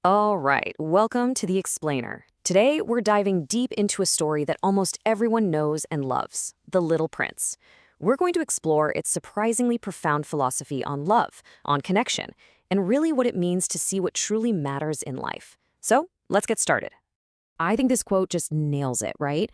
All right, welcome to The Explainer. Today, we're diving deep into a story that almost everyone knows and loves, The Little Prince. We're going to explore its surprisingly profound philosophy on love, on connection, and really what it means to see what truly matters in life. So, let's get started. I think this quote just nails it, right?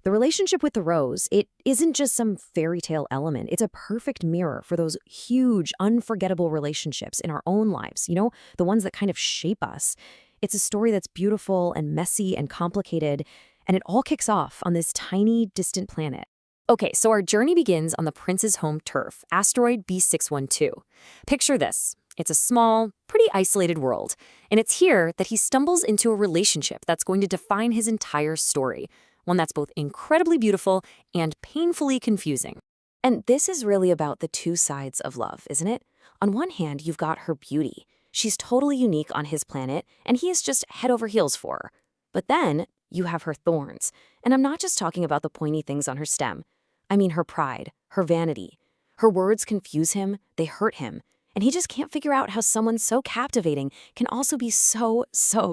The relationship with the rose, it isn't just some fairy tale element. It's a perfect mirror for those huge, unforgettable relationships in our own lives, the ones that kind of shape us. It's a story that's beautiful and messy and complicated, and it all kicks off on this tiny, distant planet. Okay, so our journey begins on the prince's home turf, asteroid B612. Picture this. It's a small, pretty isolated world, and it's here that he stumbles into a relationship that's going to define his entire story, one that's both incredibly beautiful and painfully confusing. And this is really about the two sides of love, isn't it? On one hand, you've got her beauty. She's totally unique on his planet, and he is just head over heels for her. But then you have her thorns, and I'm not just talking about the pointy things on her stem. I mean her pride, her vanity. Her words confuse him, they hurt him, and he just can't figure out how someone so captivating can also be so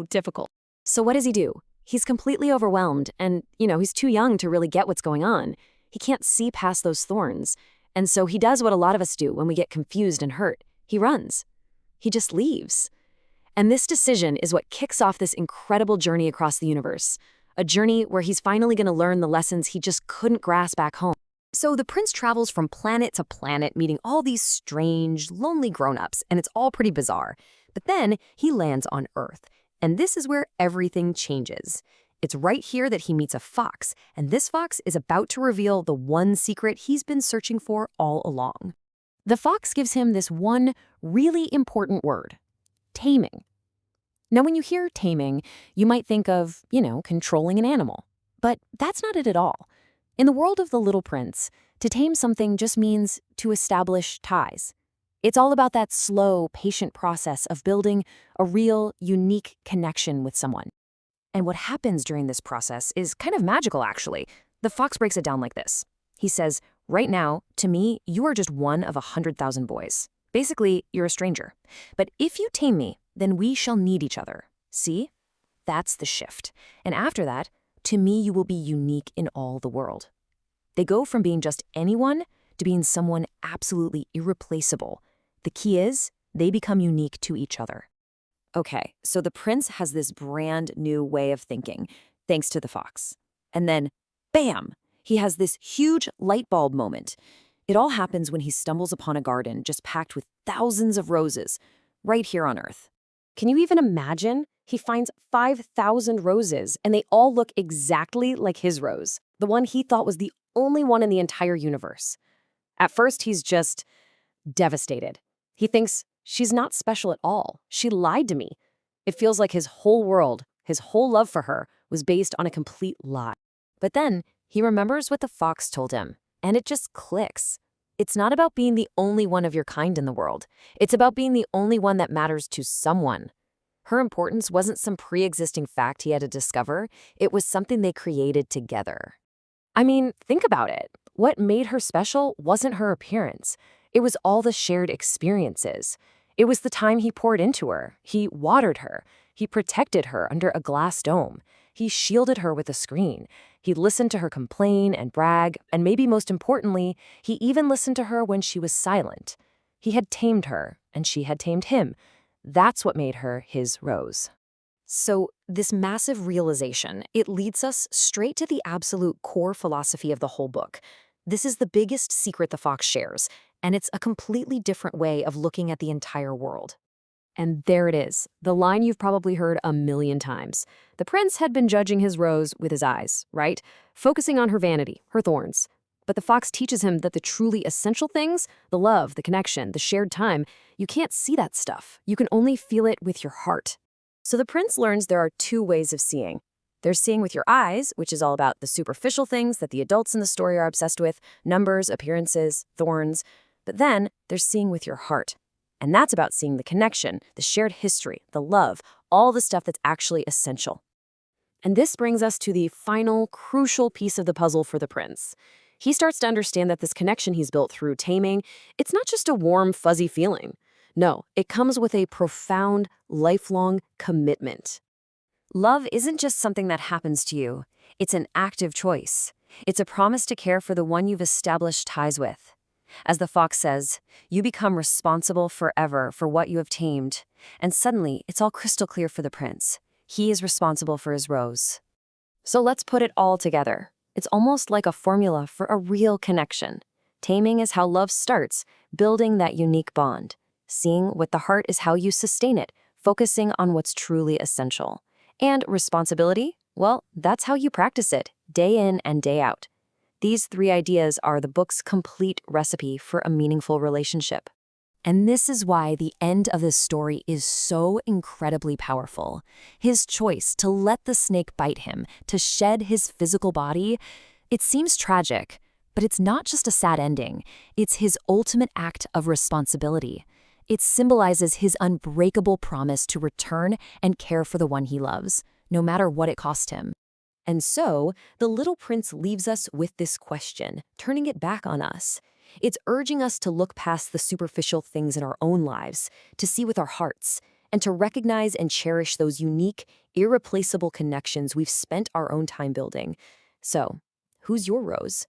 difficult. So what does he do? He's completely overwhelmed, and, he's too young to really get what's going on. He can't see past those thorns, and so he does what a lot of us do when we get confused and hurt. He runs. He just leaves. And this decision is what kicks off this incredible journey across the universe, a journey where he's finally going to learn the lessons he just couldn't grasp back home. So the prince travels from planet to planet, meeting all these strange, lonely grown-ups, and it's all pretty bizarre. But then he lands on Earth. And this is where everything changes. It's right here that he meets a fox, and this fox is about to reveal the one secret he's been searching for all along. The fox gives him this one really important word: taming. Now, when you hear taming, you might think of, controlling an animal. But that's not it at all. In the world of The Little Prince, to tame something just means to establish ties. It's all about that slow, patient process of building a real, unique connection with someone. And what happens during this process is kind of magical, actually. The fox breaks it down like this. He says, right now, to me, you are just one of 100,000 boys. Basically, you're a stranger. But if you tame me, then we shall need each other. See? That's the shift. And after that, to me, you will be unique in all the world. They go from being just anyone to being someone absolutely irreplaceable. The key is, they become unique to each other. Okay, so the prince has this brand new way of thinking, thanks to the fox. And then, bam, he has this huge light bulb moment. It all happens when he stumbles upon a garden just packed with thousands of roses, right here on Earth. Can you even imagine? He finds 5,000 roses, and they all look exactly like his rose, the one he thought was the only one in the entire universe. At first, he's just devastated. He thinks, she's not special at all. She lied to me. It feels like his whole world, his whole love for her, was based on a complete lie. But then he remembers what the fox told him, and it just clicks. It's not about being the only one of your kind in the world. It's about being the only one that matters to someone. Her importance wasn't some pre-existing fact he had to discover. It was something they created together. I mean, think about it. What made her special wasn't her appearance. It was all the shared experiences. It was the time he poured into her. He watered her. He protected her under a glass dome. He shielded her with a screen. He listened to her complain and brag, and maybe most importantly, he even listened to her when she was silent. He had tamed her, and she had tamed him. That's what made her his rose. So this massive realization, it leads us straight to the absolute core philosophy of the whole book. This is the biggest secret the fox shares, and it's a completely different way of looking at the entire world. And there it is, the line you've probably heard a million times. The prince had been judging his rose with his eyes, right? Focusing on her vanity, her thorns. But the fox teaches him that the truly essential things, the love, the connection, the shared time, you can't see that stuff. You can only feel it with your heart. So the prince learns there are two ways of seeing. There's seeing with your eyes, which is all about the superficial things that the adults in the story are obsessed with, numbers, appearances, thorns. But then there's seeing with your heart. And that's about seeing the connection, the shared history, the love, all the stuff that's actually essential. And this brings us to the final, crucial piece of the puzzle for the prince. He starts to understand that this connection he's built through taming, it's not just a warm, fuzzy feeling. No, it comes with a profound, lifelong commitment. Love isn't just something that happens to you. It's an active choice. It's a promise to care for the one you've established ties with. As the fox says, you become responsible forever for what you have tamed. And suddenly, it's all crystal clear for the prince. He is responsible for his rose. So let's put it all together. It's almost like a formula for a real connection. Taming is how love starts, building that unique bond. Seeing with the heart is how you sustain it, focusing on what's truly essential. And responsibility? Well, that's how you practice it, day in and day out. These 3 ideas are the book's complete recipe for a meaningful relationship. And this is why the end of this story is so incredibly powerful. His choice to let the snake bite him, to shed his physical body, it seems tragic, but it's not just a sad ending. It's his ultimate act of responsibility. It symbolizes his unbreakable promise to return and care for the one he loves, no matter what it cost him. And so, the Little Prince leaves us with this question, turning it back on us. It's urging us to look past the superficial things in our own lives, to see with our hearts, and to recognize and cherish those unique, irreplaceable connections we've spent our own time building. So, who's your rose?